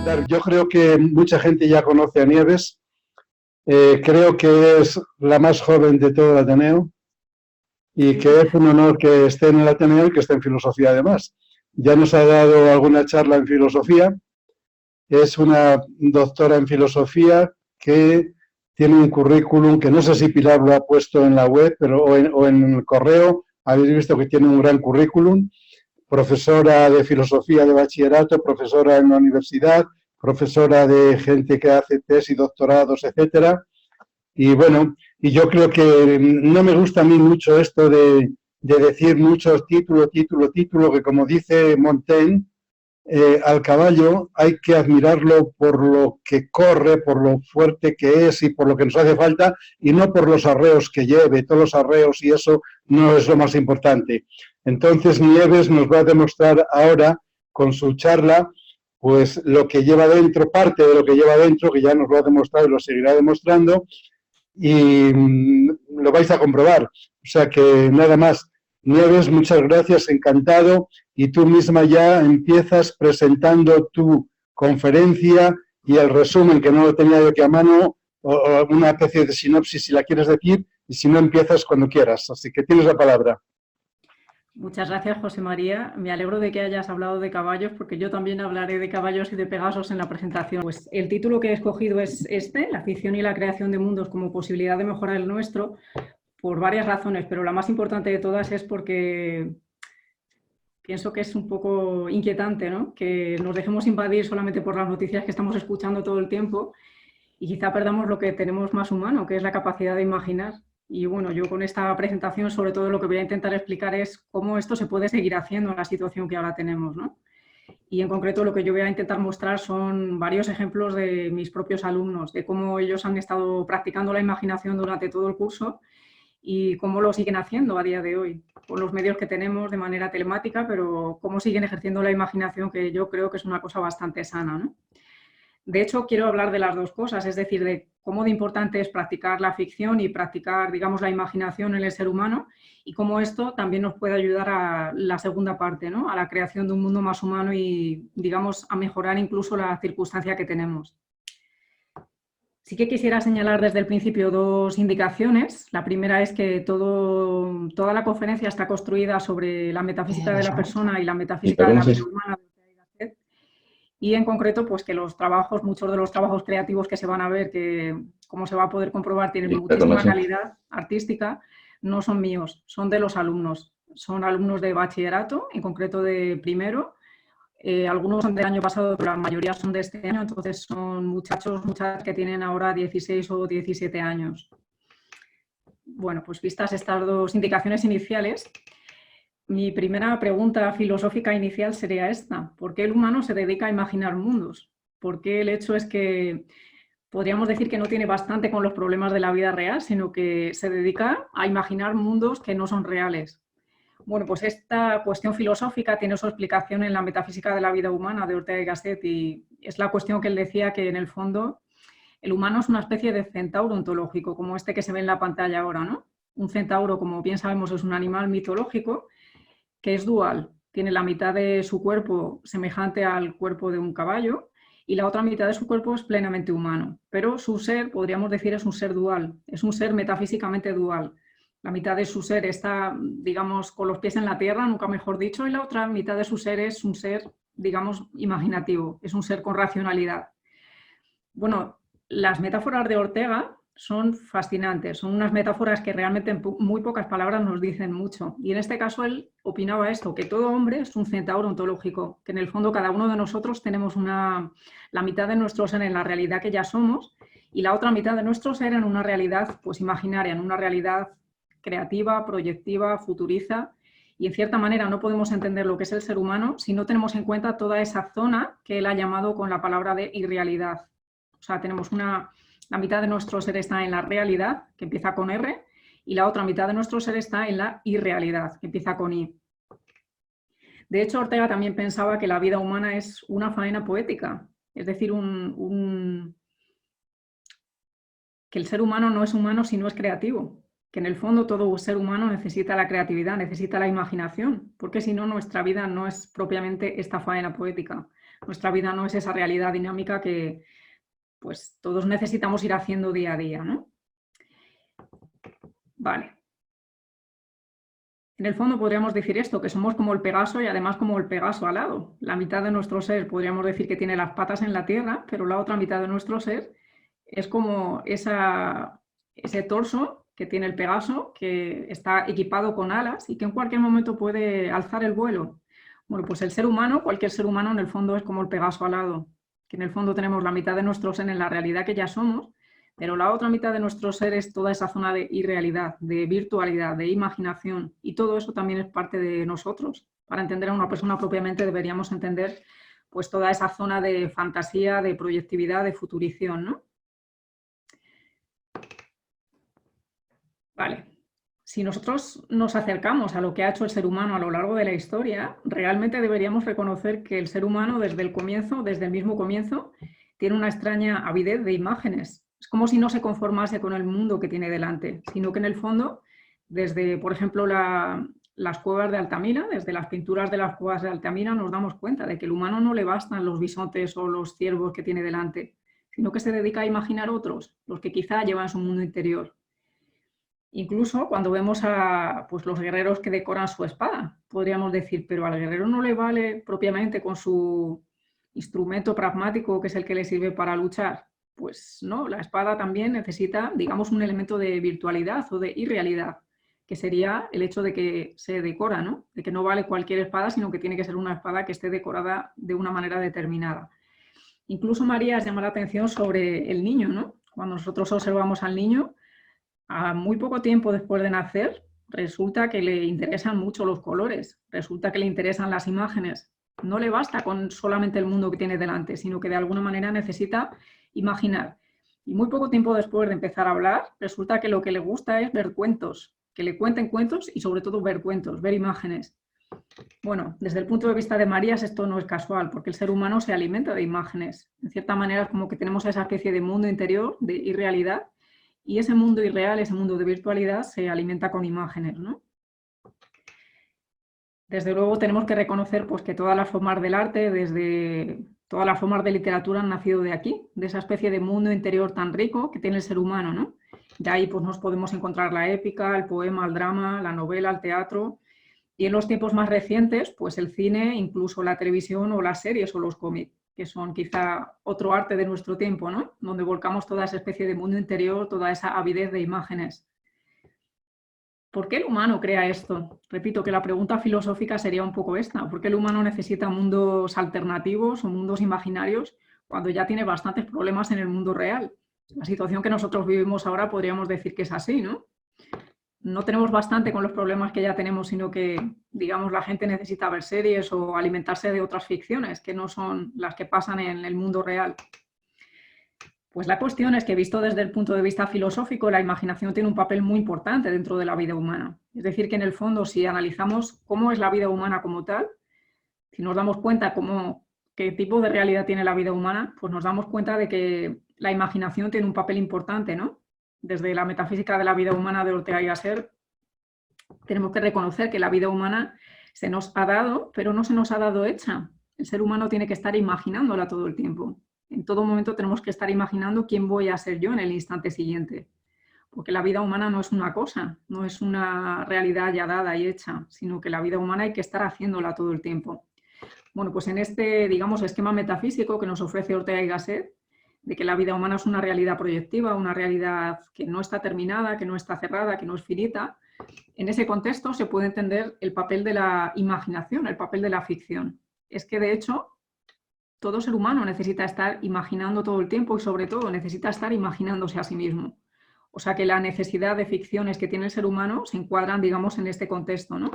comentar. Yo creo que mucha gente ya conoce a Nieves. Creo que es la más joven de todo el Ateneo y que es un honor que esté en el Ateneo y que esté en filosofía además. Ya nos ha dado alguna charla en filosofía. Es una doctora en filosofía que tiene un currículum que no sé si Pilar lo ha puesto en la web o en el correo. Habéis visto que tiene un gran currículum. Profesora de filosofía de bachillerato, profesora en la universidad, profesora de gente que hace tesis, doctorados, etcétera. Y bueno, y yo creo que no me gusta a mí mucho esto de decir muchos título, que como dice Montaigne, al caballo hay que admirarlo por lo que corre, por lo fuerte que es y por lo que nos hace falta, y no por los arreos que lleve. Todos los arreos y eso no es lo más importante. Entonces Nieves nos va a demostrar ahora con su charla pues lo que lleva dentro, parte de lo que lleva dentro, que ya nos lo ha demostrado y lo seguirá demostrando, y lo vais a comprobar. O sea que nada más. Nieves, muchas gracias, encantado. Y tú misma ya empiezas presentando tu conferencia y el resumen, que no lo tenía yo aquí a mano, o una especie de sinopsis si la quieres decir, y si no empiezas cuando quieras. Así que tienes la palabra. Muchas gracias, José María. Me alegro de que hayas hablado de caballos, porque yo también hablaré de caballos y de Pegasos en la presentación. Pues el título que he escogido es este, La ficción y la creación de mundos como posibilidad de mejorar el nuestro, por varias razones, pero la más importante de todas es porque pienso que es un poco inquietante, ¿no? Que nos dejemos invadir solamente por las noticias que estamos escuchando todo el tiempo y quizá perdamos lo que tenemos más humano, que es la capacidad de imaginar. Y bueno, yo con esta presentación sobre todo lo que voy a intentar explicar es cómo esto se puede seguir haciendo en la situación que ahora tenemos, ¿no? Y en concreto lo que yo voy a intentar mostrar son varios ejemplos de mis propios alumnos, de cómo ellos han estado practicando la imaginación durante todo el curso y cómo lo siguen haciendo a día de hoy, con los medios que tenemos de manera telemática, pero cómo siguen ejerciendo la imaginación, que yo creo que es una cosa bastante sana, ¿no? De hecho, quiero hablar de las dos cosas, es decir, de cómo de importante es practicar la ficción y practicar, digamos, la imaginación en el ser humano y cómo esto también nos puede ayudar a la segunda parte, ¿no? A la creación de un mundo más humano y, digamos, a mejorar incluso la circunstancia que tenemos. Sí que quisiera señalar desde el principio dos indicaciones. La primera es que toda la conferencia está construida sobre la metafísica de la persona y la metafísica de la vida humana. Y en concreto, pues que los trabajos, muchos de los trabajos creativos que se van a ver, que como se va a poder comprobar, tienen muchísima calidad artística, no son míos, son de los alumnos. Son alumnos de bachillerato, en concreto de primero. Algunos son del año pasado, pero la mayoría son de este año, entonces son muchachas que tienen ahora 16 o 17 años. Bueno, pues vistas estas dos indicaciones iniciales, mi primera pregunta filosófica inicial sería esta: ¿por qué el humano se dedica a imaginar mundos? ¿Por qué el hecho es que podríamos decir que no tiene bastante con los problemas de la vida real, sino que se dedica a imaginar mundos que no son reales? Bueno, pues esta cuestión filosófica tiene su explicación en la metafísica de la vida humana de Ortega y Gasset, y es la cuestión que él decía, que en el fondo el humano es una especie de centauro ontológico, como este que se ve en la pantalla ahora, ¿no? Un centauro, como bien sabemos, es un animal mitológico que es dual. Tiene la mitad de su cuerpo semejante al cuerpo de un caballo y la otra mitad de su cuerpo es plenamente humano. Pero su ser, podríamos decir, es un ser dual, es un ser metafísicamente dual. La mitad de su ser está, digamos, con los pies en la tierra, nunca mejor dicho, y la otra mitad de su ser es un ser, digamos, imaginativo, es un ser con racionalidad. Bueno, las metáforas de Ortega son fascinantes, son unas metáforas que realmente en muy pocas palabras nos dicen mucho. Y en este caso él opinaba esto, que todo hombre es un centauro ontológico, que en el fondo cada uno de nosotros tenemos la mitad de nuestro ser en la realidad que ya somos y la otra mitad de nuestro ser en una realidad pues imaginaria, en una realidad creativa, proyectiva, futuriza. Y en cierta manera no podemos entender lo que es el ser humano si no tenemos en cuenta toda esa zona que él ha llamado con la palabra de irrealidad. O sea, tenemos la mitad de nuestro ser está en la realidad, que empieza con R, y la otra mitad de nuestro ser está en la irrealidad, que empieza con I. De hecho, Ortega también pensaba que la vida humana es una faena poética, es decir, que el ser humano no es humano si no es creativo, que en el fondo todo ser humano necesita la creatividad, necesita la imaginación, porque si no nuestra vida no es propiamente esta faena poética. Nuestra vida no es esa realidad dinámica que pues todos necesitamos ir haciendo día a día, ¿no? Vale. En el fondo podríamos decir esto, que somos como el Pegaso y además como el Pegaso alado. La mitad de nuestro ser podríamos decir que tiene las patas en la tierra, pero la otra mitad de nuestro ser es como ese torso que tiene el Pegaso, que está equipado con alas y que en cualquier momento puede alzar el vuelo. Bueno, pues el ser humano, cualquier ser humano en el fondo es como el Pegaso alado, que en el fondo tenemos la mitad de nuestro ser en la realidad que ya somos, pero la otra mitad de nuestro ser es toda esa zona de irrealidad, de virtualidad, de imaginación, y todo eso también es parte de nosotros. Para entender a una persona propiamente deberíamos entender pues toda esa zona de fantasía, de proyectividad, de futurición, ¿no? Vale. Si nosotros nos acercamos a lo que ha hecho el ser humano a lo largo de la historia, realmente deberíamos reconocer que el ser humano desde el comienzo, desde el mismo comienzo, tiene una extraña avidez de imágenes. Es como si no se conformase con el mundo que tiene delante, sino que en el fondo, desde, por ejemplo, las cuevas de Altamira, desde las pinturas de las cuevas de Altamira, nos damos cuenta de que al humano no le bastan los bisontes o los ciervos que tiene delante, sino que se dedica a imaginar otros, los que quizá llevan su mundo interior. Incluso cuando vemos a pues, los guerreros que decoran su espada, podríamos decir, pero al guerrero no le vale propiamente con su instrumento pragmático, que es el que le sirve para luchar. Pues no, la espada también necesita, digamos, un elemento de virtualidad o de irrealidad, que sería el hecho de que se decora, ¿no? De que no vale cualquier espada, sino que tiene que ser una espada que esté decorada de una manera determinada. Incluso María llama la atención sobre el niño, ¿no? Cuando nosotros observamos al niño, a muy poco tiempo después de nacer, resulta que le interesan mucho los colores, resulta que le interesan las imágenes. No le basta con solamente el mundo que tiene delante, sino que de alguna manera necesita imaginar. Y muy poco tiempo después de empezar a hablar, resulta que lo que le gusta es ver cuentos, que le cuenten cuentos y sobre todo ver cuentos, ver imágenes. Bueno, desde el punto de vista de Marías esto no es casual, porque el ser humano se alimenta de imágenes. En cierta manera es como que tenemos esa especie de mundo interior, de irrealidad, y ese mundo irreal, ese mundo de virtualidad se alimenta con imágenes, ¿no? Desde luego tenemos que reconocer pues, que todas las formas del arte, desde todas las formas de literatura han nacido de aquí, de esa especie de mundo interior tan rico que tiene el ser humano, ¿no? De ahí pues, nos podemos encontrar la épica, el poema, el drama, la novela, el teatro, y en los tiempos más recientes, pues el cine, incluso la televisión o las series o los cómics, que son quizá otro arte de nuestro tiempo, ¿no? Donde volcamos toda esa especie de mundo interior, toda esa avidez de imágenes. ¿Por qué el humano crea esto? Repito que la pregunta filosófica sería un poco esta. ¿Por qué el humano necesita mundos alternativos o mundos imaginarios cuando ya tiene bastantes problemas en el mundo real? La situación que nosotros vivimos ahora podríamos decir que es así, ¿no? No tenemos bastante con los problemas que ya tenemos, sino que, digamos, la gente necesita ver series o alimentarse de otras ficciones que no son las que pasan en el mundo real. Pues la cuestión es que, visto desde el punto de vista filosófico, la imaginación tiene un papel muy importante dentro de la vida humana. Es decir, que en el fondo, si analizamos cómo es la vida humana como tal, si nos damos cuenta qué tipo de realidad tiene la vida humana, pues nos damos cuenta de que la imaginación tiene un papel importante, ¿no? Desde la metafísica de la vida humana de Ortega y Gasset, tenemos que reconocer que la vida humana se nos ha dado, pero no se nos ha dado hecha. El ser humano tiene que estar imaginándola todo el tiempo. En todo momento tenemos que estar imaginando quién voy a ser yo en el instante siguiente. Porque la vida humana no es una cosa, no es una realidad ya dada y hecha, sino que la vida humana hay que estar haciéndola todo el tiempo. Bueno, pues en este, digamos, esquema metafísico que nos ofrece Ortega y Gasset, de que la vida humana es una realidad proyectiva, una realidad que no está terminada, que no está cerrada, que no es finita, en ese contexto se puede entender el papel de la imaginación, el papel de la ficción. Es que, de hecho, todo ser humano necesita estar imaginando todo el tiempo y, sobre todo, necesita estar imaginándose a sí mismo. O sea que la necesidad de ficciones que tiene el ser humano se encuadran, digamos, en este contexto, ¿no?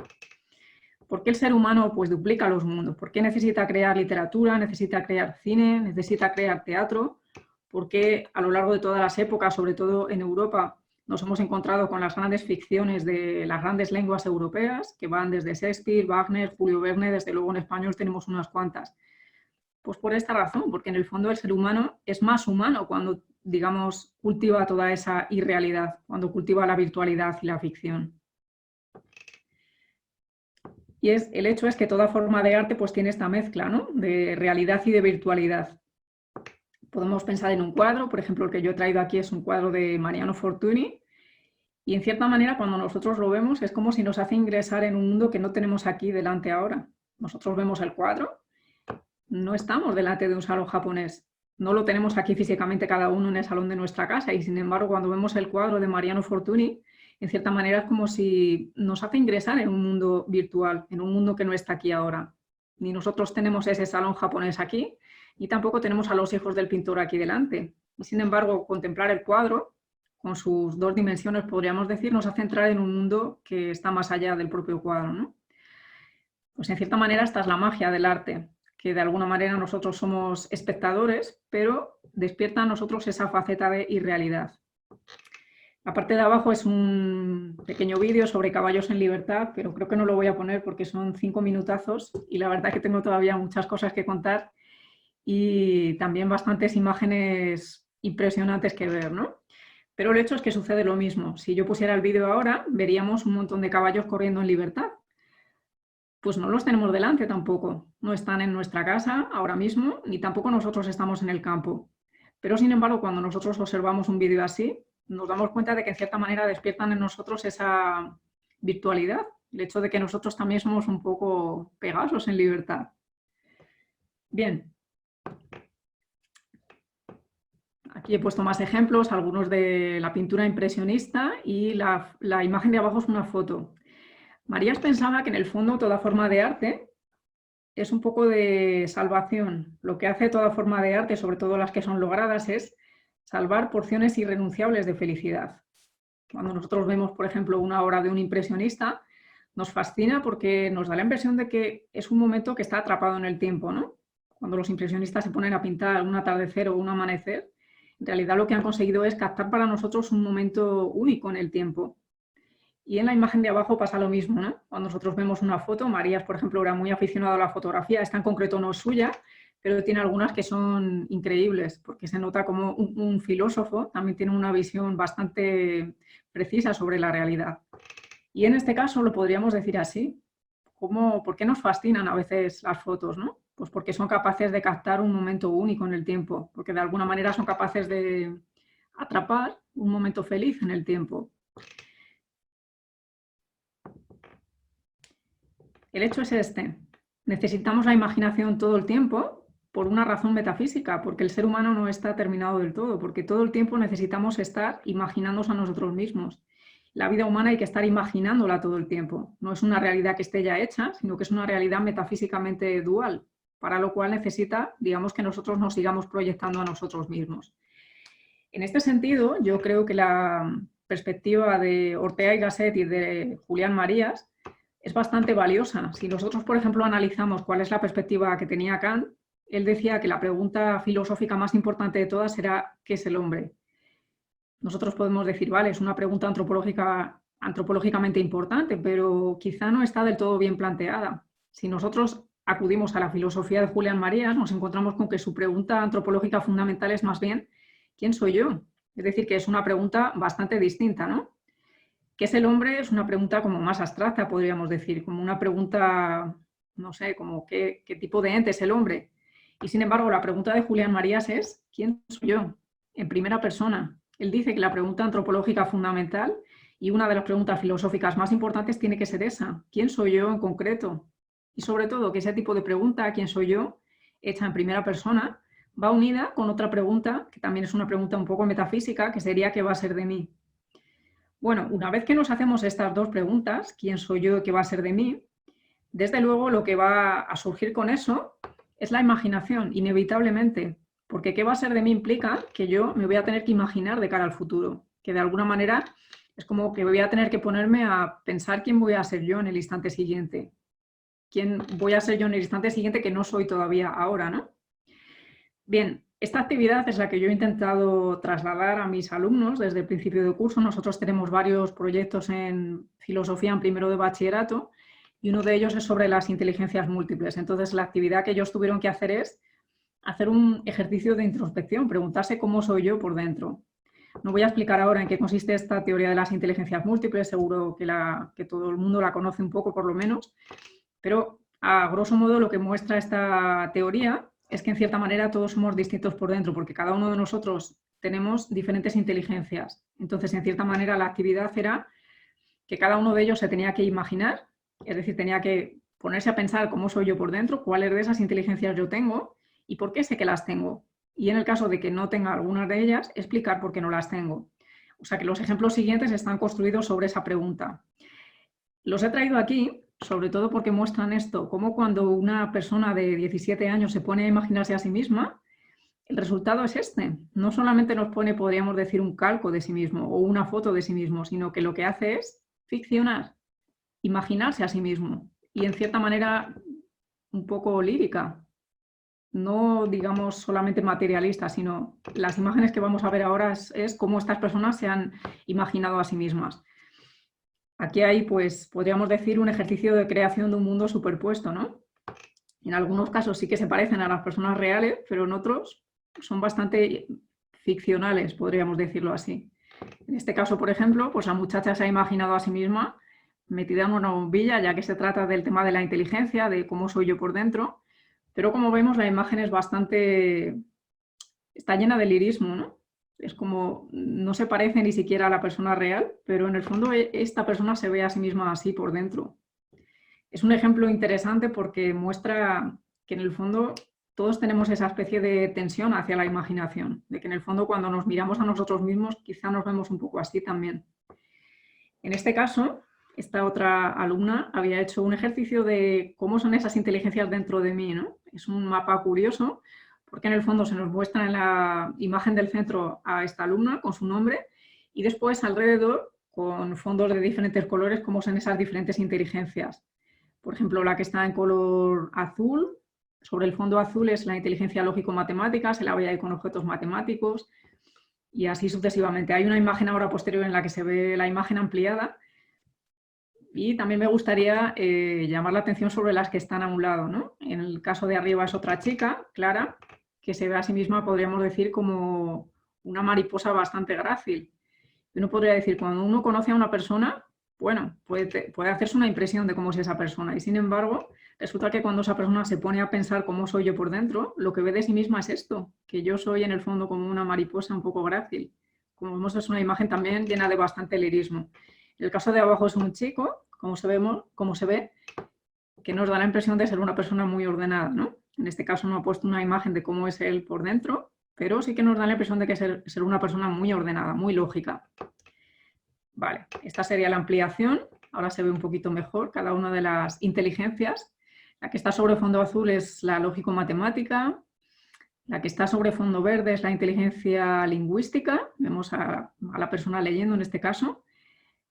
¿Por qué el ser humano pues, duplica los mundos? ¿Por qué necesita crear literatura, necesita crear cine, necesita crear teatro? ¿Por qué a lo largo de todas las épocas, sobre todo en Europa, nos hemos encontrado con las grandes ficciones de las grandes lenguas europeas, que van desde Shakespeare, Wagner, Julio Verne, desde luego en español tenemos unas cuantas? Pues por esta razón, porque en el fondo el ser humano es más humano cuando, digamos, cultiva toda esa irrealidad, cuando cultiva la virtualidad y la ficción. Y el hecho es que toda forma de arte pues tiene esta mezcla, ¿no?, de realidad y de virtualidad. Podemos pensar en un cuadro, por ejemplo, el que yo he traído aquí es un cuadro de Mariano Fortuny, y en cierta manera cuando nosotros lo vemos es como si nos hace ingresar en un mundo que no tenemos aquí delante ahora. Nosotros vemos el cuadro, no estamos delante de un salón japonés, no lo tenemos aquí físicamente cada uno en el salón de nuestra casa, y sin embargo cuando vemos el cuadro de Mariano Fortuny, en cierta manera es como si nos hace ingresar en un mundo virtual, en un mundo que no está aquí ahora. Ni nosotros tenemos ese salón japonés aquí, ni tampoco tenemos a los hijos del pintor aquí delante. Y sin embargo, contemplar el cuadro, con sus dos dimensiones, podríamos decir, nos hace entrar en un mundo que está más allá del propio cuadro, ¿no? Pues en cierta manera esta es la magia del arte, que de alguna manera nosotros somos espectadores, pero despierta a nosotros esa faceta de irrealidad. La parte de abajo es un pequeño vídeo sobre caballos en libertad, pero creo que no lo voy a poner porque son 5 minutazos y la verdad que tengo todavía muchas cosas que contar y también bastantes imágenes impresionantes que ver, ¿no? Pero el hecho es que sucede lo mismo. Si yo pusiera el vídeo ahora, veríamos un montón de caballos corriendo en libertad. Pues no los tenemos delante tampoco. No están en nuestra casa ahora mismo, ni tampoco nosotros estamos en el campo. Pero sin embargo, cuando nosotros observamos un vídeo así, nos damos cuenta de que en cierta manera despiertan en nosotros esa virtualidad, el hecho de que nosotros también somos un poco Pegasos en libertad. Bien. Aquí he puesto más ejemplos, algunos de la pintura impresionista, y la imagen de abajo es una foto. Marías pensaba que en el fondo toda forma de arte es un poco de salvación. Lo que hace toda forma de arte, sobre todo las que son logradas, es salvar porciones irrenunciables de felicidad. Cuando nosotros vemos, por ejemplo, una obra de un impresionista, nos fascina porque nos da la impresión de que es un momento que está atrapado en el tiempo, ¿no? Cuando los impresionistas se ponen a pintar un atardecer o un amanecer, en realidad lo que han conseguido es captar para nosotros un momento único en el tiempo. Y en la imagen de abajo pasa lo mismo, ¿no? Cuando nosotros vemos una foto, Marías, por ejemplo, era muy aficionada a la fotografía, esta en concreto no es suya, pero tiene algunas que son increíbles, porque se nota como un filósofo también tiene una visión bastante precisa sobre la realidad. Y en este caso lo podríamos decir así, ¿por qué nos fascinan a veces las fotos, ¿no? Pues porque son capaces de captar un momento único en el tiempo, porque de alguna manera son capaces de atrapar un momento feliz en el tiempo. El hecho es este: necesitamos la imaginación todo el tiempo por una razón metafísica, porque el ser humano no está terminado del todo, porque todo el tiempo necesitamos estar imaginándonos a nosotros mismos. La vida humana hay que estar imaginándola todo el tiempo. No es una realidad que esté ya hecha, sino que es una realidad metafísicamente dual, para lo cual necesita, digamos, que nosotros nos sigamos proyectando a nosotros mismos. En este sentido, yo creo que la perspectiva de Ortega y Gasset y de Julián Marías es bastante valiosa. Si nosotros, por ejemplo, analizamos cuál es la perspectiva que tenía Kant, él decía que la pregunta filosófica más importante de todas era ¿qué es el hombre? Nosotros podemos decir, vale, es una pregunta antropológicamente importante, pero quizá no está del todo bien planteada. Si nosotros acudimos a la filosofía de Julián Marías, nos encontramos con que su pregunta antropológica fundamental es más bien ¿quién soy yo? Es decir, que es una pregunta bastante distinta, ¿no? ¿Qué es el hombre? Es una pregunta como más abstracta, podríamos decir, como una pregunta, no sé, como ¿qué tipo de ente es el hombre? Y sin embargo, la pregunta de Julián Marías es ¿quién soy yo? En primera persona. Él dice que la pregunta antropológica fundamental y una de las preguntas filosóficas más importantes tiene que ser esa: ¿quién soy yo en concreto? Y sobre todo que ese tipo de pregunta, ¿quién soy yo?, hecha en primera persona, va unida con otra pregunta, que también es una pregunta un poco metafísica, que sería ¿qué va a ser de mí? Bueno, una vez que nos hacemos estas dos preguntas, ¿quién soy yo y qué va a ser de mí?, desde luego lo que va a surgir con eso es la imaginación, inevitablemente, porque qué va a ser de mí implica que yo me voy a tener que imaginar de cara al futuro, que de alguna manera es como que voy a tener que ponerme a pensar quién voy a ser yo en el instante siguiente, quién voy a ser yo en el instante siguiente que no soy todavía ahora, ¿no? Bien, esta actividad es la que yo he intentado trasladar a mis alumnos desde el principio de curso. Nosotros tenemos varios proyectos en filosofía en primero de bachillerato y uno de ellos es sobre las inteligencias múltiples. Entonces, la actividad que ellos tuvieron que hacer es hacer un ejercicio de introspección, preguntarse cómo soy yo por dentro. No voy a explicar ahora en qué consiste esta teoría de las inteligencias múltiples, seguro que todo el mundo la conoce un poco por lo menos, Pero a grosso modo lo que muestra esta teoría es que en cierta manera todos somos distintos por dentro, porque cada uno de nosotros tenemos diferentes inteligencias. Entonces, en cierta manera, la actividad era que cada uno de ellos se tenía que imaginar, es decir, tenía que ponerse a pensar cómo soy yo por dentro, cuáles de esas inteligencias yo tengo y por qué sé que las tengo. Y en el caso de que no tenga algunas de ellas, explicar por qué no las tengo. O sea que los ejemplos siguientes están construidos sobre esa pregunta. Los he traído aquí, sobre todo porque muestran esto, como cuando una persona de 17 años se pone a imaginarse a sí misma, el resultado es este. No solamente nos pone, podríamos decir, un calco de sí mismo o una foto de sí mismo, sino que lo que hace es ficcionar, imaginarse a sí mismo y en cierta manera un poco lírica. No digamos solamente materialista, sino las imágenes que vamos a ver ahora es cómo estas personas se han imaginado a sí mismas. Aquí hay, pues, podríamos decir, un ejercicio de creación de un mundo superpuesto, ¿no? En algunos casos sí que se parecen a las personas reales, pero en otros son bastante ficcionales, podríamos decirlo así. En este caso, por ejemplo, pues la muchacha se ha imaginado a sí misma metida en una bombilla, ya que se trata del tema de la inteligencia, de cómo soy yo por dentro, pero como vemos la imagen es bastante... está llena de lirismo, ¿no? Es como, no se parece ni siquiera a la persona real, pero en el fondo esta persona se ve a sí misma así por dentro. Es un ejemplo interesante porque muestra que en el fondo todos tenemos esa especie de tensión hacia la imaginación, de que en el fondo cuando nos miramos a nosotros mismos quizá nos vemos un poco así también. En este caso, esta otra alumna había hecho un ejercicio de cómo son esas inteligencias dentro de mí, ¿no? Es un mapa curioso porque en el fondo se nos muestra en la imagen del centro a esta alumna con su nombre y después alrededor con fondos de diferentes colores cómo son esas diferentes inteligencias. Por ejemplo, la que está en color azul, sobre el fondo azul es la inteligencia lógico-matemática, se la ve ahí con objetos matemáticos y así sucesivamente. Hay una imagen ahora posterior en la que se ve la imagen ampliada y también me gustaría llamar la atención sobre las que están a un lado, ¿no? En el caso de arriba es otra chica, Clara, que se ve a sí misma, podríamos decir, como una mariposa bastante grácil. Uno podría decir, cuando uno conoce a una persona, bueno, puede hacerse una impresión de cómo es esa persona y sin embargo resulta que cuando esa persona se pone a pensar cómo soy yo por dentro, lo que ve de sí misma es esto, que yo soy en el fondo como una mariposa un poco grácil. Como vemos es una imagen también llena de bastante lirismo. En el caso de abajo es un chico, como se ve, que nos da la impresión de ser una persona muy ordenada, ¿no? En este caso no ha puesto una imagen de cómo es él por dentro, pero sí que nos da la impresión de que ser una persona muy ordenada, muy lógica. Vale, esta sería la ampliación. Ahora se ve un poquito mejor cada una de las inteligencias. La que está sobre fondo azul es la lógico-matemática. La que está sobre fondo verde es la inteligencia lingüística. Vemos a la persona leyendo en este caso.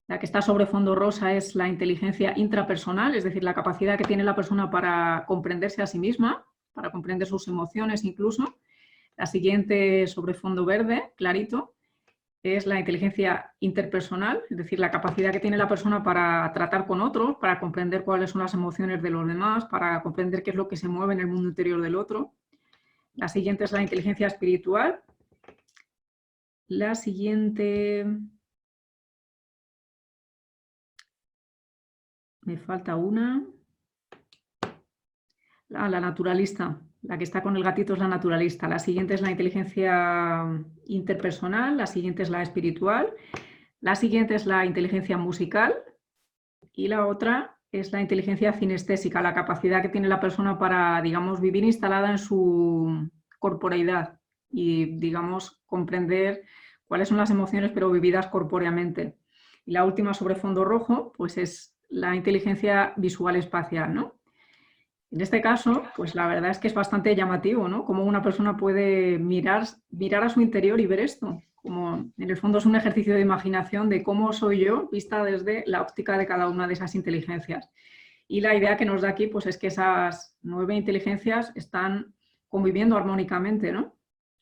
La que está sobre fondo rosa es la inteligencia intrapersonal, es decir, la capacidad que tiene la persona para comprenderse a sí misma, para comprender sus emociones incluso. La siguiente sobre fondo verde, clarito, es la inteligencia interpersonal, es decir, la capacidad que tiene la persona para tratar con otros, para comprender cuáles son las emociones de los demás, para comprender qué es lo que se mueve en el mundo interior del otro. La siguiente es la inteligencia espiritual. La siguiente... me falta una. La naturalista. La que está con el gatito es la naturalista. La siguiente es la inteligencia interpersonal. La siguiente es la espiritual. La siguiente es la inteligencia musical. Y la otra es la inteligencia cinestésica, la capacidad que tiene la persona para, digamos, vivir instalada en su corporeidad y, digamos, comprender cuáles son las emociones, pero vividas corpóreamente. Y la última, sobre fondo rojo, pues es la inteligencia visual espacial, ¿no? En este caso, pues la verdad es que es bastante llamativo, ¿no? Cómo una persona puede mirar a su interior y ver esto. Como en el fondo es un ejercicio de imaginación de cómo soy yo vista desde la óptica de cada una de esas inteligencias. Y la idea que nos da aquí pues es que esas 9 inteligencias están conviviendo armónicamente, ¿no?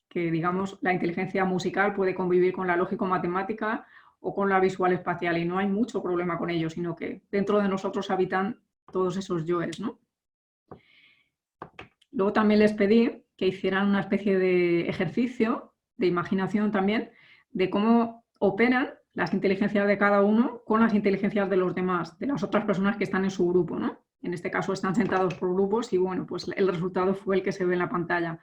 Que digamos la inteligencia musical puede convivir con la lógico-matemática o con la visual espacial y no hay mucho problema con ello, sino que dentro de nosotros habitan todos esos yoes, ¿no? Luego también les pedí que hicieran una especie de ejercicio de imaginación también de cómo operan las inteligencias de cada uno con las inteligencias de los demás, de las otras personas que están en su grupo, ¿no? En este caso están sentados por grupos y bueno, pues el resultado fue el que se ve en la pantalla.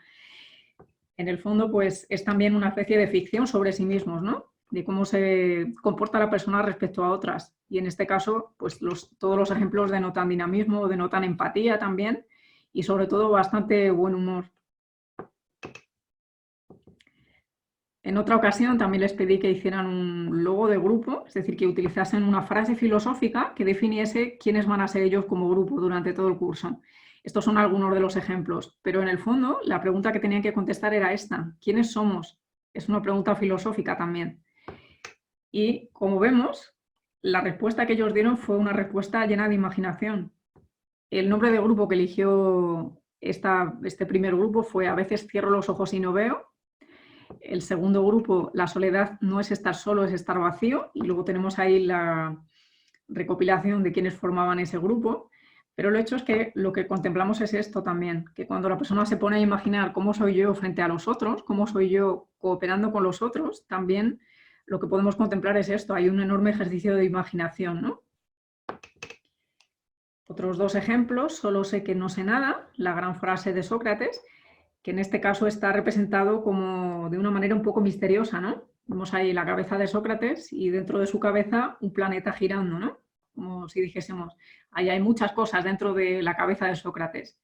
En el fondo, pues es también una especie de ficción sobre sí mismos, ¿no? De cómo se comporta la persona respecto a otras. Y en este caso, pues todos los ejemplos denotan dinamismo, denotan empatía también y sobre todo bastante buen humor. En otra ocasión también les pedí que hicieran un logo de grupo, es decir, que utilizasen una frase filosófica que definiese quiénes van a ser ellos como grupo durante todo el curso. Estos son algunos de los ejemplos, pero en el fondo la pregunta que tenían que contestar era esta: ¿quiénes somos? Es una pregunta filosófica también. Y como vemos, la respuesta que ellos dieron fue una respuesta llena de imaginación. El nombre de grupo que eligió este primer grupo fue "A veces cierro los ojos y no veo". El segundo grupo, "La soledad no es estar solo, es estar vacío", y luego tenemos ahí la recopilación de quienes formaban ese grupo. Pero el hecho es que lo que contemplamos es esto también, que cuando la persona se pone a imaginar cómo soy yo frente a los otros, cómo soy yo cooperando con los otros, también lo que podemos contemplar es esto, hay un enorme ejercicio de imaginación, ¿no? Otros dos ejemplos: "Solo sé que no sé nada", la gran frase de Sócrates, que en este caso está representado como de una manera un poco misteriosa, ¿no? Vemos ahí la cabeza de Sócrates y dentro de su cabeza un planeta girando, ¿no? Como si dijésemos, ahí hay muchas cosas dentro de la cabeza de Sócrates.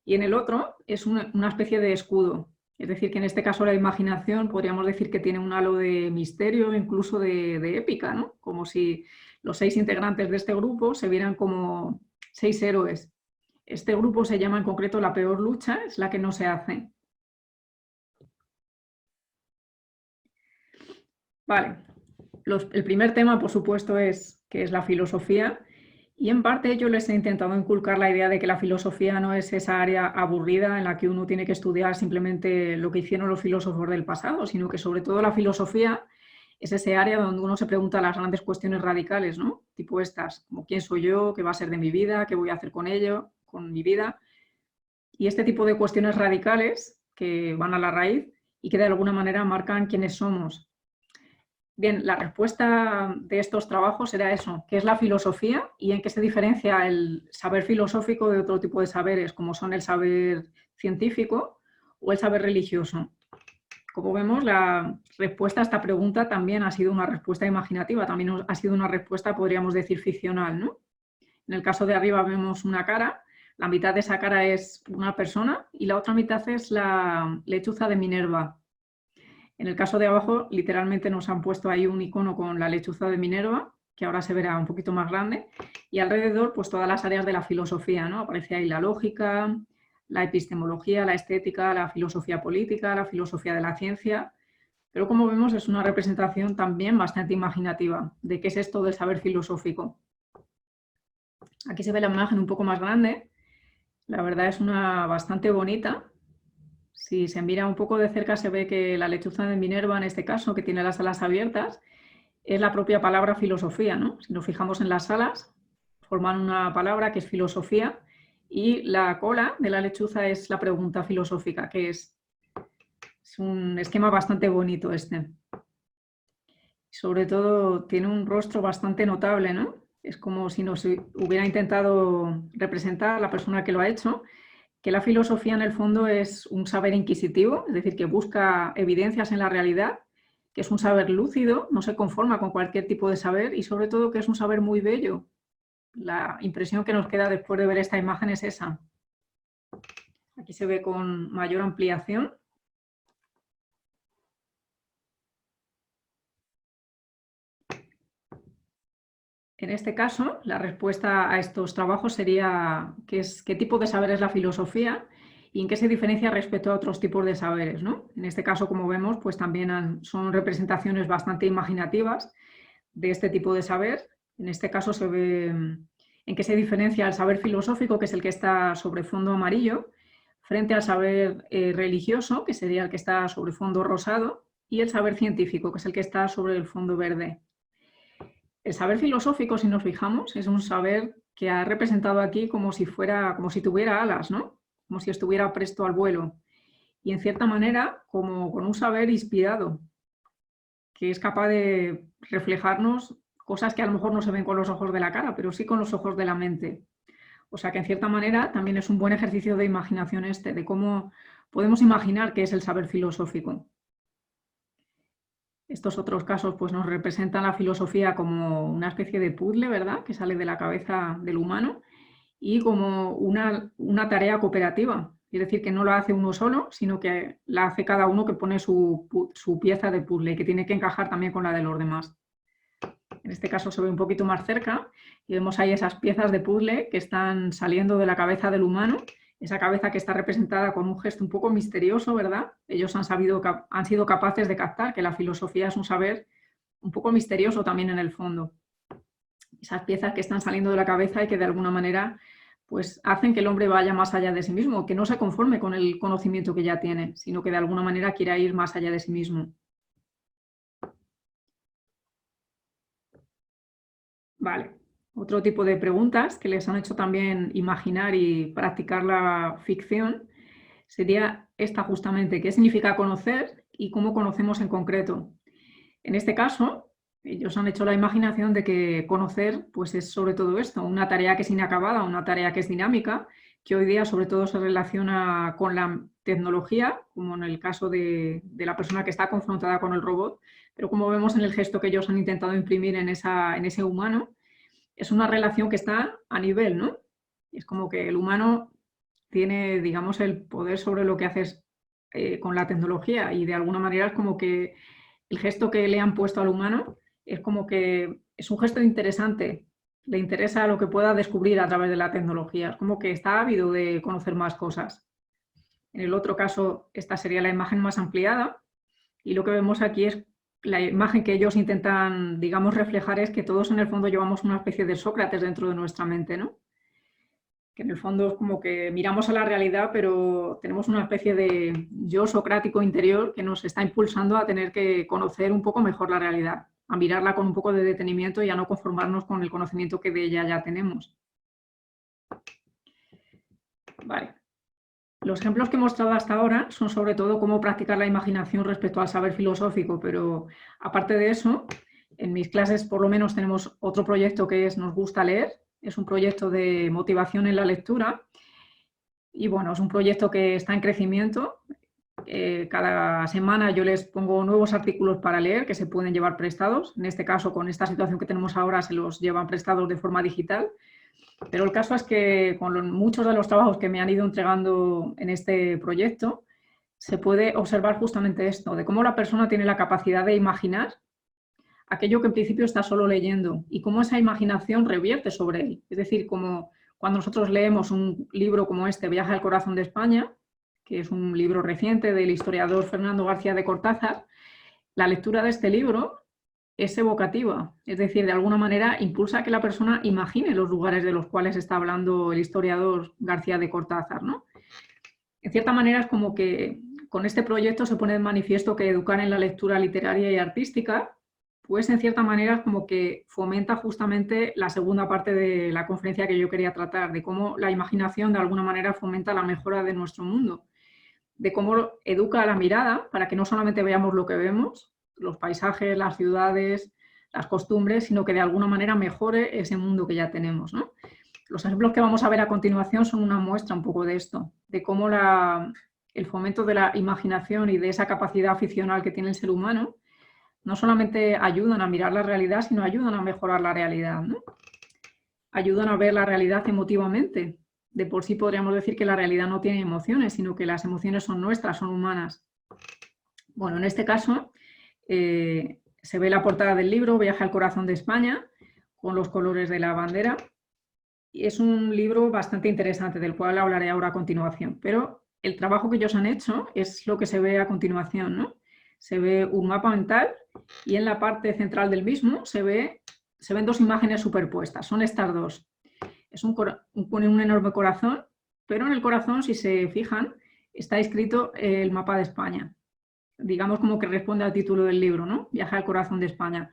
Y en el otro es una especie de escudo, es decir, que en este caso la imaginación podríamos decir que tiene un halo de misterio, incluso de épica, ¿no? Como si los 6 integrantes de este grupo se vieran como 6 héroes. Este grupo se llama en concreto "La peor lucha es la que no se hace". Vale. El primer tema, por supuesto, es qué es la filosofía, y en parte yo les he intentado inculcar la idea de que la filosofía no es esa área aburrida en la que uno tiene que estudiar simplemente lo que hicieron los filósofos del pasado, sino que sobre todo la filosofía es ese área donde uno se pregunta las grandes cuestiones radicales, ¿no? Tipo estas, como quién soy yo, qué va a ser de mi vida, qué voy a hacer con ello, con mi vida. Y este tipo de cuestiones radicales que van a la raíz y que de alguna manera marcan quiénes somos. Bien, la respuesta de estos trabajos era eso: ¿qué es la filosofía y en qué se diferencia el saber filosófico de otro tipo de saberes, como son el saber científico o el saber religioso? Como vemos, la respuesta a esta pregunta también ha sido una respuesta imaginativa, también ha sido una respuesta, podríamos decir, ficcional, ¿no? En el caso de arriba vemos una cara, la mitad de esa cara es una persona y la otra mitad es la lechuza de Minerva. En el caso de abajo, literalmente nos han puesto ahí un icono con la lechuza de Minerva, que ahora se verá un poquito más grande, y alrededor pues todas las áreas de la filosofía, ¿no? Aparece ahí la lógica, la epistemología, la estética, la filosofía política, la filosofía de la ciencia, pero como vemos es una representación también bastante imaginativa de qué es esto del saber filosófico. Aquí se ve la imagen un poco más grande, la verdad es una bastante bonita. Si se mira un poco de cerca se ve que la lechuza de Minerva, en este caso, que tiene las alas abiertas, es la propia palabra filosofía, ¿no? Si nos fijamos en las alas, forman una palabra que es filosofía, y la cola de la lechuza es la pregunta filosófica, que es un esquema bastante bonito este. Sobre todo tiene un rostro bastante notable, ¿no? Es como si nos hubiera intentado representar la persona que lo ha hecho, que la filosofía en el fondo es un saber inquisitivo, es decir, que busca evidencias en la realidad, que es un saber lúcido, no se conforma con cualquier tipo de saber y sobre todo que es un saber muy bello. La impresión que nos queda después de ver esta imagen es esa. Aquí se ve con mayor ampliación. En este caso, la respuesta a estos trabajos sería qué tipo de saber es la filosofía y en qué se diferencia respecto a otros tipos de saberes, ¿no? En este caso, como vemos, pues también son representaciones bastante imaginativas de este tipo de saber. En este caso se ve en qué se diferencia el saber filosófico, que es el que está sobre fondo amarillo, frente al saber religioso, que sería el que está sobre fondo rosado, y el saber científico, que es el que está sobre el fondo verde. El saber filosófico, si nos fijamos, es un saber que ha representado aquí como si tuviera alas, ¿no? Como si estuviera presto al vuelo. Y en cierta manera, como con un saber inspirado, que es capaz de reflejarnos cosas que a lo mejor no se ven con los ojos de la cara, pero sí con los ojos de la mente. O sea que en cierta manera también es un buen ejercicio de imaginación de cómo podemos imaginar qué es el saber filosófico. Estos otros casos pues nos representan la filosofía como una especie de puzzle, ¿verdad?, que sale de la cabeza del humano y como una tarea cooperativa. Es decir, que no lo hace uno solo, sino que la hace cada uno que pone su pieza de puzzle y que tiene que encajar también con la de los demás. En este caso se ve un poquito más cerca y vemos ahí esas piezas de puzzle que están saliendo de la cabeza del humano, esa cabeza que está representada con un gesto un poco misterioso, ¿verdad? Ellos han sido capaces de captar que la filosofía es un saber un poco misterioso también en el fondo. Esas piezas que están saliendo de la cabeza y que de alguna manera pues hacen que el hombre vaya más allá de sí mismo, que no se conforme con el conocimiento que ya tiene, sino que de alguna manera quiera ir más allá de sí mismo. Vale. Otro tipo de preguntas que les han hecho también imaginar y practicar la ficción sería esta justamente: ¿qué significa conocer y cómo conocemos en concreto? En este caso, ellos han hecho la imaginación de que conocer pues es sobre todo esto, una tarea que es inacabada, una tarea que es dinámica, que hoy día sobre todo se relaciona con la tecnología, como en el caso de la persona que está confrontada con el robot, pero como vemos en el gesto que ellos han intentado imprimir en ese humano, es una relación que está a nivel, ¿no? Es como que el humano tiene, digamos, el poder sobre lo que haces con la tecnología y de alguna manera es como que el gesto que le han puesto al humano es como que es un gesto interesante, le interesa lo que pueda descubrir a través de la tecnología, es como que está ávido de conocer más cosas. En el otro caso, esta sería la imagen más ampliada y lo que vemos aquí es la imagen que ellos intentan, digamos, reflejar es que todos en el fondo llevamos una especie de Sócrates dentro de nuestra mente, ¿no? Que en el fondo es como que miramos a la realidad, pero tenemos una especie de yo socrático interior que nos está impulsando a tener que conocer un poco mejor la realidad, a mirarla con un poco de detenimiento y a no conformarnos con el conocimiento que de ella ya tenemos. Vale. Los ejemplos que he mostrado hasta ahora son sobre todo cómo practicar la imaginación respecto al saber filosófico, pero aparte de eso, en mis clases por lo menos tenemos otro proyecto que es Nos gusta leer. Es un proyecto de motivación en la lectura y bueno, es un proyecto que está en crecimiento. Cada semana yo les pongo nuevos artículos para leer que se pueden llevar prestados. En este caso, con esta situación que tenemos ahora, se los llevan prestados de forma digital. Pero el caso es que con muchos de los trabajos que me han ido entregando en este proyecto, se puede observar justamente esto, de cómo la persona tiene la capacidad de imaginar aquello que en principio está solo leyendo y cómo esa imaginación revierte sobre él. Es decir, como cuando nosotros leemos un libro como este, Viaje al corazón de España, que es un libro reciente del historiador Fernando García de Cortázar, la lectura de este libro es evocativa, es decir, de alguna manera impulsa a que la persona imagine los lugares de los cuales está hablando el historiador García de Cortázar, ¿no? En cierta manera es como que con este proyecto se pone de manifiesto que educar en la lectura literaria y artística, pues en cierta manera es como que fomenta justamente la segunda parte de la conferencia que yo quería tratar, de cómo la imaginación de alguna manera fomenta la mejora de nuestro mundo, de cómo educa a la mirada para que no solamente veamos lo que vemos, los paisajes, las ciudades, las costumbres, sino que de alguna manera mejore ese mundo que ya tenemos, ¿no? Los ejemplos que vamos a ver a continuación son una muestra un poco de esto, de cómo el fomento de la imaginación y de esa capacidad aficional que tiene el ser humano no solamente ayudan a mirar la realidad, sino ayudan a mejorar la realidad, ¿no? Ayudan a ver la realidad emotivamente. De por sí podríamos decir que la realidad no tiene emociones, sino que las emociones son nuestras, son humanas. Bueno, en este caso se ve la portada del libro Viaje al corazón de España, con los colores de la bandera. Y es un libro bastante interesante, del cual hablaré ahora a continuación. Pero el trabajo que ellos han hecho es lo que se ve a continuación, ¿no? Se ve un mapa mental y en la parte central del mismo se ven dos imágenes superpuestas. Son estas dos. Es un enorme corazón, pero en el corazón, si se fijan, está escrito el mapa de España. Digamos como que responde al título del libro, ¿no? Viaje al corazón de España.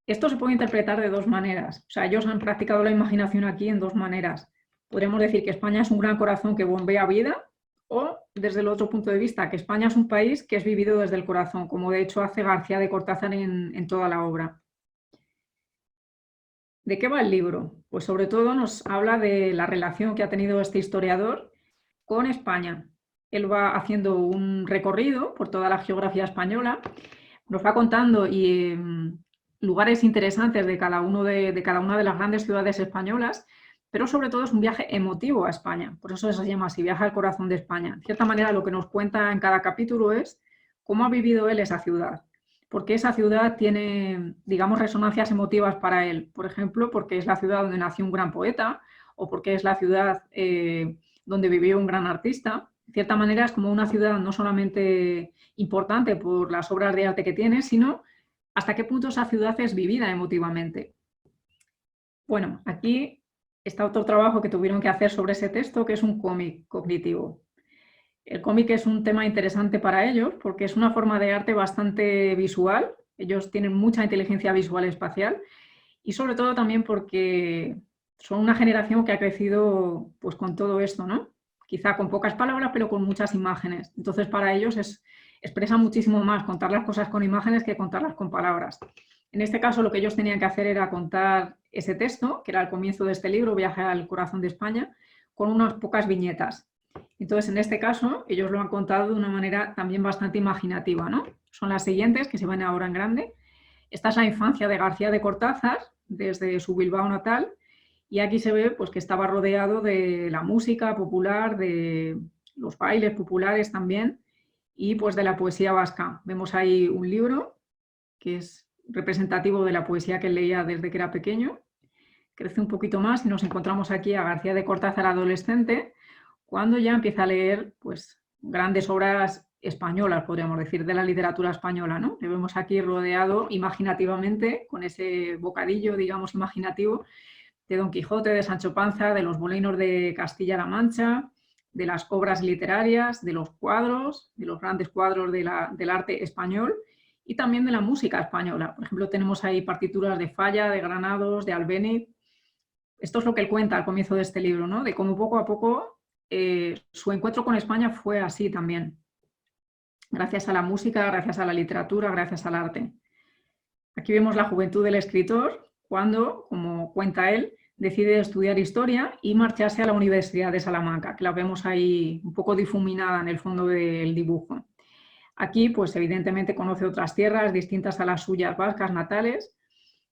Esto se puede interpretar de dos maneras. O sea, ellos han practicado la imaginación aquí en dos maneras. Podríamos decir que España es un gran corazón que bombea vida, o desde el otro punto de vista, que España es un país que es vivido desde el corazón, como de hecho hace García de Cortázar en toda la obra. ¿De qué va el libro? Pues sobre todo nos habla de la relación que ha tenido este historiador con España. Él va haciendo un recorrido por toda la geografía española, nos va contando lugares interesantes de cada una de las grandes ciudades españolas, pero sobre todo es un viaje emotivo a España, por eso se llama así, Viaje al corazón de España. De cierta manera, lo que nos cuenta en cada capítulo es cómo ha vivido él esa ciudad, porque esa ciudad tiene, digamos, resonancias emotivas para él. Por ejemplo, porque es la ciudad donde nació un gran poeta o porque es la ciudad donde vivió un gran artista. De cierta manera es como una ciudad no solamente importante por las obras de arte que tiene, sino hasta qué punto esa ciudad es vivida emotivamente. Bueno, aquí está otro trabajo que tuvieron que hacer sobre ese texto, que es un cómic cognitivo. El cómic es un tema interesante para ellos porque es una forma de arte bastante visual. Ellos tienen mucha inteligencia visual espacial y sobre todo también porque son una generación que ha crecido pues con todo esto, ¿no? Quizá con pocas palabras, pero con muchas imágenes. Entonces, para ellos expresa muchísimo más contar las cosas con imágenes que contarlas con palabras. En este caso, lo que ellos tenían que hacer era contar ese texto, que era el comienzo de este libro, Viaje al corazón de España, con unas pocas viñetas. Entonces, en este caso, ellos lo han contado de una manera también bastante imaginativa, ¿no? Son las siguientes, que se ven ahora en grande. Esta es la infancia de García de Cortázar, desde su Bilbao natal, y aquí se ve pues, que estaba rodeado de la música popular, de los bailes populares también, y pues de la poesía vasca. Vemos ahí un libro que es representativo de la poesía que él leía desde que era pequeño. Crece un poquito más y nos encontramos aquí a García de Cortázar adolescente, cuando ya empieza a leer pues, grandes obras españolas, podríamos decir, de la literatura española, ¿no? Le vemos aquí rodeado imaginativamente, con ese bocadillo, digamos, imaginativo, de Don Quijote, de Sancho Panza, de los molinos de Castilla-La Mancha, de las obras literarias, de los cuadros, de los grandes cuadros del arte español y también de la música española. Por ejemplo, tenemos ahí partituras de Falla, de Granados, de Albéniz. Esto es lo que él cuenta al comienzo de este libro, ¿no? De cómo poco a poco su encuentro con España fue así también. Gracias a la música, gracias a la literatura, gracias al arte. Aquí vemos la juventud del escritor cuando, como cuenta él, decide estudiar historia y marcharse a la Universidad de Salamanca, que la vemos ahí un poco difuminada en el fondo del dibujo. Aquí, pues evidentemente conoce otras tierras distintas a las suyas vascas natales,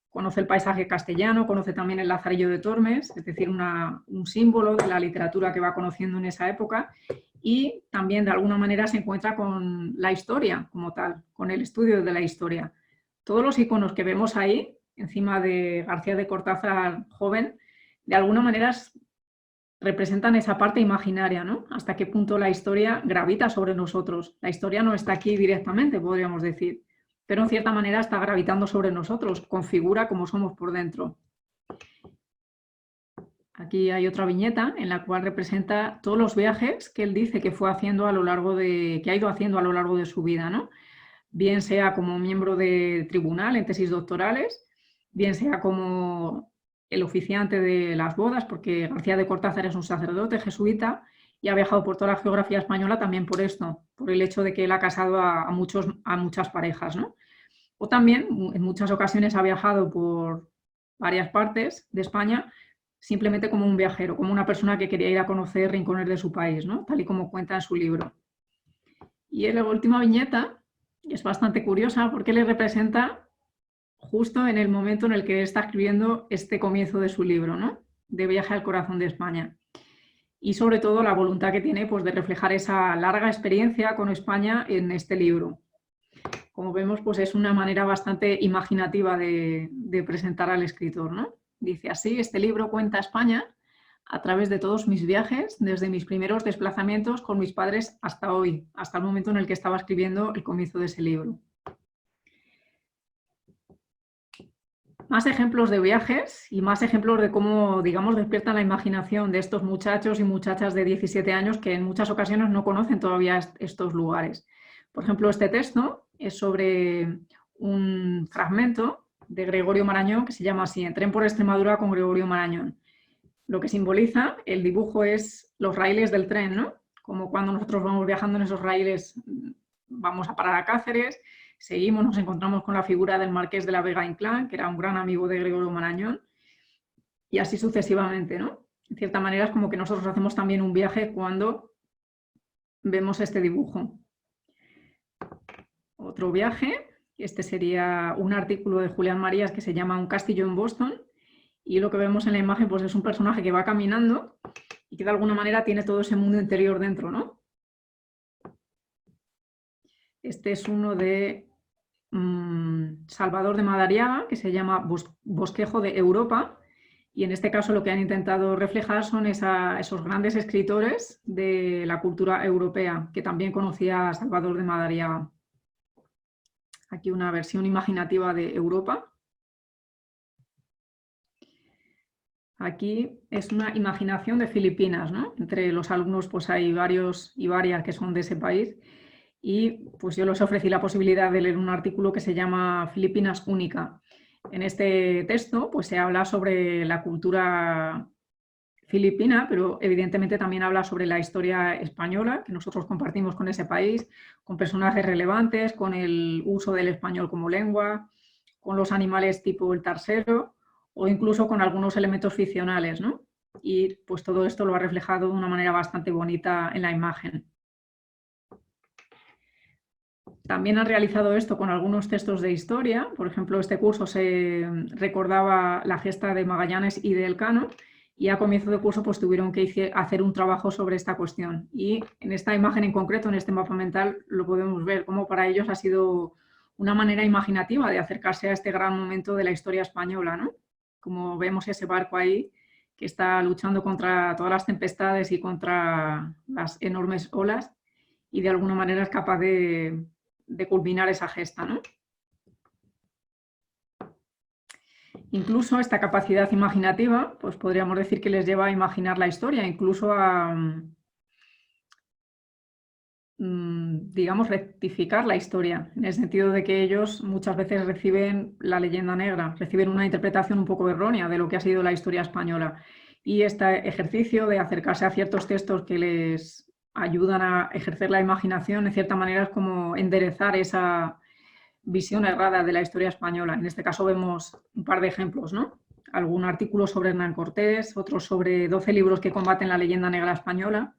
conoce el paisaje castellano, conoce también el Lazarillo de Tormes, es decir, un símbolo de la literatura que va conociendo en esa época, y también de alguna manera se encuentra con la historia como tal, con el estudio de la historia. Todos los iconos que vemos ahí, encima de García de Cortázar joven, de alguna manera representan esa parte imaginaria, ¿no? Hasta qué punto la historia gravita sobre nosotros. La historia no está aquí directamente, podríamos decir, pero en cierta manera está gravitando sobre nosotros, configura cómo somos por dentro. Aquí hay otra viñeta en la cual representa todos los viajes que él dice que fue haciendo que ha ido haciendo a lo largo de su vida, ¿no? Bien sea como miembro de tribunal en tesis doctorales, bien sea como el oficiante de las bodas, porque García de Cortázar es un sacerdote jesuita y ha viajado por toda la geografía española también por esto, por el hecho de que él ha casado a muchas parejas, ¿no? O también en muchas ocasiones ha viajado por varias partes de España simplemente como un viajero, como una persona que quería ir a conocer rincones de su país, ¿no? Tal y como cuenta en su libro. Y en la última viñeta es bastante curiosa porque le representa justo en el momento en el que está escribiendo este comienzo de su libro, ¿no? De Viaje al corazón de España. Y sobre todo la voluntad que tiene pues, de reflejar esa larga experiencia con España en este libro. Como vemos, pues es una manera bastante imaginativa de presentar al escritor, ¿no? Dice así: este libro cuenta España a través de todos mis viajes, desde mis primeros desplazamientos con mis padres hasta hoy, hasta el momento en el que estaba escribiendo el comienzo de ese libro. Más ejemplos de viajes y más ejemplos de cómo, digamos, despiertan la imaginación de estos muchachos y muchachas de 17 años que en muchas ocasiones no conocen todavía estos lugares. Por ejemplo, este texto es sobre un fragmento de Gregorio Marañón que se llama así: En tren por Extremadura con Gregorio Marañón. Lo que simboliza el dibujo es los raíles del tren, ¿no? Como cuando nosotros vamos viajando en esos raíles, vamos a parar a Cáceres, seguimos, nos encontramos con la figura del Marqués de la Vega Inclán, que era un gran amigo de Gregorio Marañón, y así sucesivamente, ¿no? En cierta manera es como que nosotros hacemos también un viaje cuando vemos este dibujo. Otro viaje, este sería un artículo de Julián Marías que se llama Un castillo en Boston, y lo que vemos en la imagen pues es un personaje que va caminando y que de alguna manera tiene todo ese mundo interior dentro, ¿no? Este es uno de Salvador de Madariaga, que se llama Bosquejo de Europa, y en este caso lo que han intentado reflejar son esos grandes escritores de la cultura europea, que también conocía Salvador de Madariaga. Aquí una versión imaginativa de Europa. Aquí es una imaginación de Filipinas, ¿no? Entre los alumnos pues hay varios y varias que son de ese país, y pues yo les ofrecí la posibilidad de leer un artículo que se llama Filipinas única. En este texto pues se habla sobre la cultura filipina, pero evidentemente también habla sobre la historia española que nosotros compartimos con ese país, con personajes relevantes, con el uso del español como lengua, con los animales tipo el tarsero o incluso con algunos elementos ficcionales, ¿no? Y pues todo esto lo ha reflejado de una manera bastante bonita en la imagen. También han realizado esto con algunos textos de historia. Por ejemplo, este curso se recordaba la gesta de Magallanes y de Elcano, y a comienzo de curso pues tuvieron que hacer un trabajo sobre esta cuestión. Y en esta imagen en concreto, en este mapa mental, lo podemos ver cómo para ellos ha sido una manera imaginativa de acercarse a este gran momento de la historia española, ¿no? Como vemos ese barco ahí que está luchando contra todas las tempestades y contra las enormes olas, y de alguna manera es capaz de culminar esa gesta, ¿no? Incluso esta capacidad imaginativa, pues podríamos decir que les lleva a imaginar la historia, incluso a, digamos, rectificar la historia, en el sentido de que ellos muchas veces reciben la leyenda negra, reciben una interpretación un poco errónea de lo que ha sido la historia española. Y este ejercicio de acercarse a ciertos textos que les ayudan a ejercer la imaginación, en cierta manera es como enderezar esa visión errada de la historia española. En este caso vemos un par de ejemplos, ¿no? Algún artículo sobre Hernán Cortés, otro sobre 12 libros que combaten la leyenda negra española.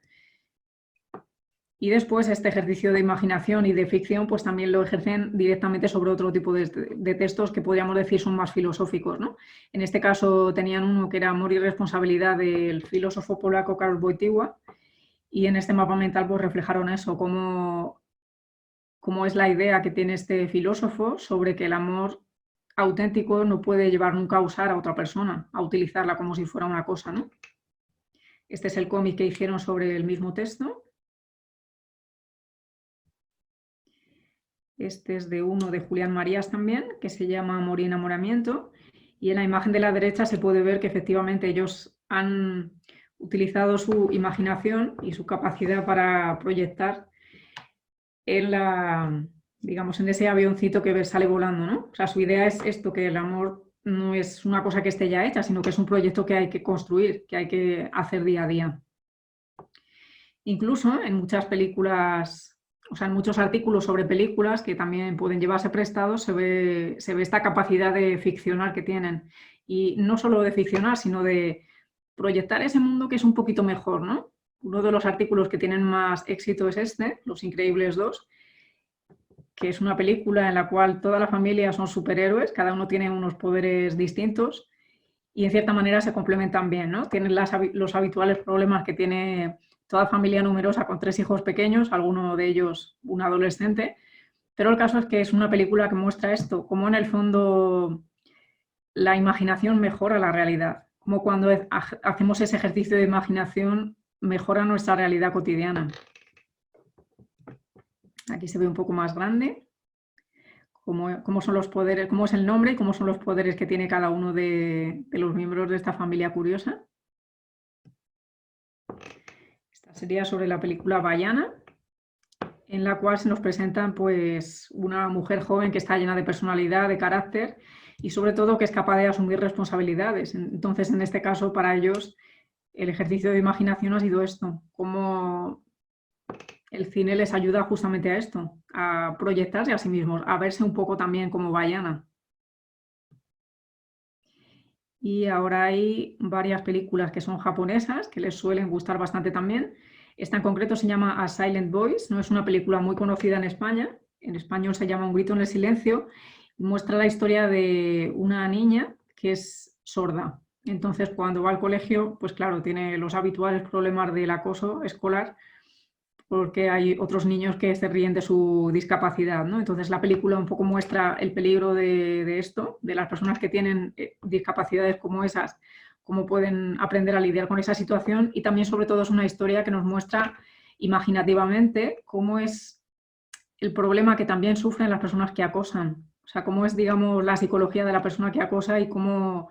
Y después este ejercicio de imaginación y de ficción pues también lo ejercen directamente sobre otro tipo de textos que podríamos decir son más filosóficos, ¿no? En este caso tenían uno que era Amor y responsabilidad del filósofo polaco Karol Wojtyła, y en este mapa mental pues reflejaron eso, cómo es la idea que tiene este filósofo sobre que el amor auténtico no puede llevar nunca a usar a otra persona, a utilizarla como si fuera una cosa, ¿no? Este es el cómic que hicieron sobre el mismo texto. Este es de uno de Julián Marías también, que se llama Amor y enamoramiento. Y en la imagen de la derecha se puede ver que efectivamente ellos han utilizado su imaginación y su capacidad para proyectar en digamos, en ese avioncito que sale volando, ¿no? O sea, su idea es esto, que el amor no es una cosa que esté ya hecha, sino que es un proyecto que hay que construir, que hay que hacer día a día. Incluso en muchas películas, o sea, en muchos artículos sobre películas que también pueden llevarse prestados, se ve esta capacidad de ficcionar que tienen. Y no solo de ficcionar, sino de proyectar ese mundo que es un poquito mejor, ¿no? Uno de los artículos que tienen más éxito es este, Los Increíbles 2, que es una película en la cual toda la familia son superhéroes, cada uno tiene unos poderes distintos y en cierta manera se complementan bien, ¿no? Tienen los habituales problemas que tiene toda familia numerosa con 3 hijos pequeños, alguno de ellos un adolescente, pero el caso es que es una película que muestra esto, cómo en el fondo la imaginación mejora la realidad, como cuando hacemos ese ejercicio de imaginación mejora nuestra realidad cotidiana. Aquí se ve un poco más grande cómo son los poderes, cómo es el nombre y cómo son los poderes que tiene cada uno de los miembros de esta familia curiosa. Esta sería sobre la película Vaiana, en la cual se nos presentan pues una mujer joven que está llena de personalidad, de carácter y sobre todo que es capaz de asumir responsabilidades. Entonces, en este caso, para ellos, el ejercicio de imaginación ha sido esto, cómo el cine les ayuda justamente a esto, a proyectarse a sí mismos, a verse un poco también como Vaiana. Y ahora hay varias películas que son japonesas, que les suelen gustar bastante también. Esta en concreto se llama A Silent Voice, no es una película muy conocida en España. En español se llama Un grito en el silencio y muestra la historia de una niña que es sorda. Entonces, cuando va al colegio, pues claro, tiene los habituales problemas del acoso escolar porque hay otros niños que se ríen de su discapacidad, ¿no? Entonces la película un poco muestra el peligro de esto, de las personas que tienen discapacidades como esas, cómo pueden aprender a lidiar con esa situación, y también sobre todo es una historia que nos muestra imaginativamente cómo es el problema que también sufren las personas que acosan, o sea, cómo es, digamos, la psicología de la persona que acosa y cómo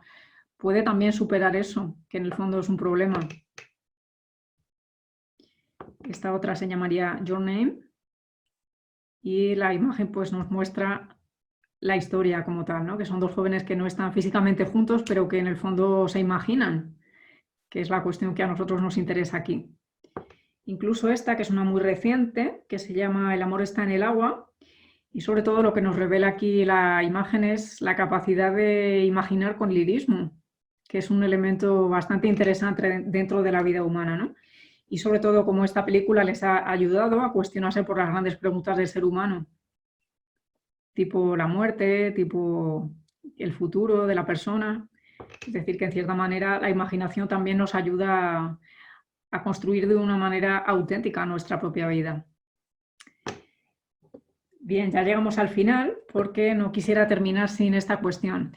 puede también superar eso, que en el fondo es un problema. Esta otra se llamaría Your Name y la imagen pues nos muestra la historia como tal, ¿no? Que son dos jóvenes que no están físicamente juntos, pero que en el fondo se imaginan, que es la cuestión que a nosotros nos interesa aquí. Incluso esta, que es una muy reciente, que se llama El amor está en el agua, y sobre todo lo que nos revela aquí la imagen es la capacidad de imaginar con lirismo, que es un elemento bastante interesante dentro de la vida humana, ¿no? Y sobre todo cómo esta película les ha ayudado a cuestionarse por las grandes preguntas del ser humano, tipo la muerte, tipo el futuro de la persona. Es decir, que en cierta manera la imaginación también nos ayuda a construir de una manera auténtica nuestra propia vida. Bien, ya llegamos al final porque no quisiera terminar sin esta cuestión.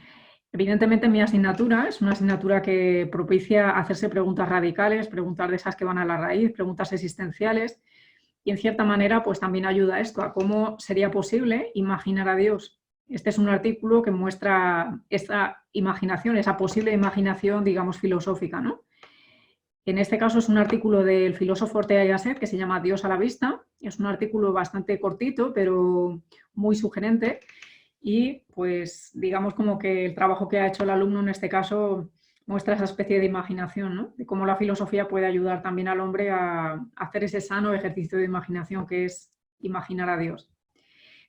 Evidentemente mi asignatura es una asignatura que propicia hacerse preguntas radicales, preguntas de esas que van a la raíz, preguntas existenciales, y en cierta manera pues también ayuda a esto, a cómo sería posible imaginar a Dios. Este es un artículo que muestra esta imaginación, esa posible imaginación, digamos, filosófica, ¿no? En este caso es un artículo del filósofo Ortega y Gasset que se llama Dios a la vista. Es un artículo bastante cortito, pero muy sugerente. Y pues digamos como que el trabajo que ha hecho el alumno en este caso muestra esa especie de imaginación, ¿no? De cómo la filosofía puede ayudar también al hombre a hacer ese sano ejercicio de imaginación que es imaginar a Dios.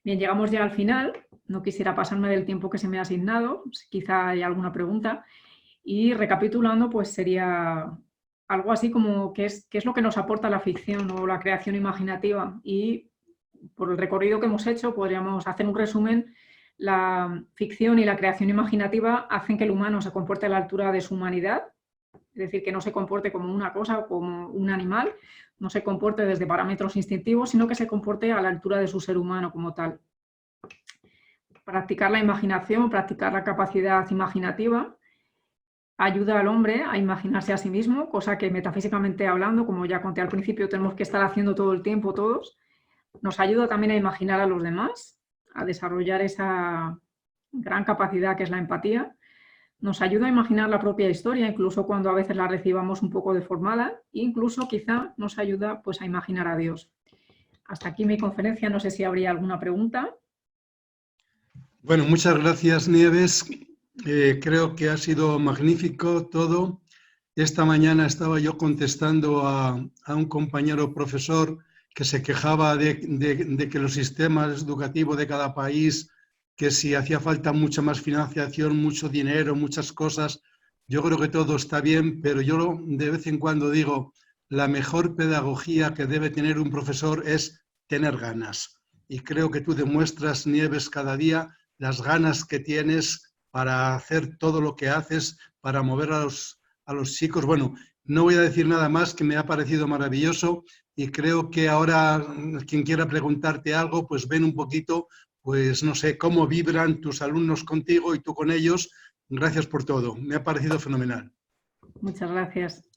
Bien, llegamos ya al final. No quisiera pasarme del tiempo que se me ha asignado. Quizá hay alguna pregunta. Y recapitulando, pues sería algo así como qué es lo que nos aporta la ficción o la creación imaginativa. Y por el recorrido que hemos hecho, podríamos hacer un resumen. La ficción y la creación imaginativa hacen que el humano se comporte a la altura de su humanidad, es decir, que no se comporte como una cosa o como un animal, no se comporte desde parámetros instintivos, sino que se comporte a la altura de su ser humano como tal. Practicar la imaginación, practicar la capacidad imaginativa, ayuda al hombre a imaginarse a sí mismo, cosa que metafísicamente hablando, como ya conté al principio, tenemos que estar haciendo todo el tiempo todos. Nos ayuda también a imaginar a los demás, a desarrollar esa gran capacidad que es la empatía. Nos ayuda a imaginar la propia historia, incluso cuando a veces la recibamos un poco deformada, e incluso quizá nos ayuda pues, a imaginar a Dios. Hasta aquí mi conferencia, no sé si habría alguna pregunta. Bueno, muchas gracias, Nieves. Creo que ha sido magnífico todo. Esta mañana estaba yo contestando a un compañero profesor que se quejaba de que los sistemas educativos de cada país, que si hacía falta mucha más financiación, mucho dinero, muchas cosas. Yo creo que todo está bien, pero yo de vez en cuando digo, la mejor pedagogía que debe tener un profesor es tener ganas. Y creo que tú demuestras, Nieves, cada día las ganas que tienes para hacer todo lo que haces, para mover a los chicos. Bueno, no voy a decir nada más, que me ha parecido maravilloso, y creo que ahora quien quiera preguntarte algo, pues ven un poquito, pues no sé, cómo vibran tus alumnos contigo y tú con ellos. Gracias por todo, me ha parecido fenomenal. Muchas gracias.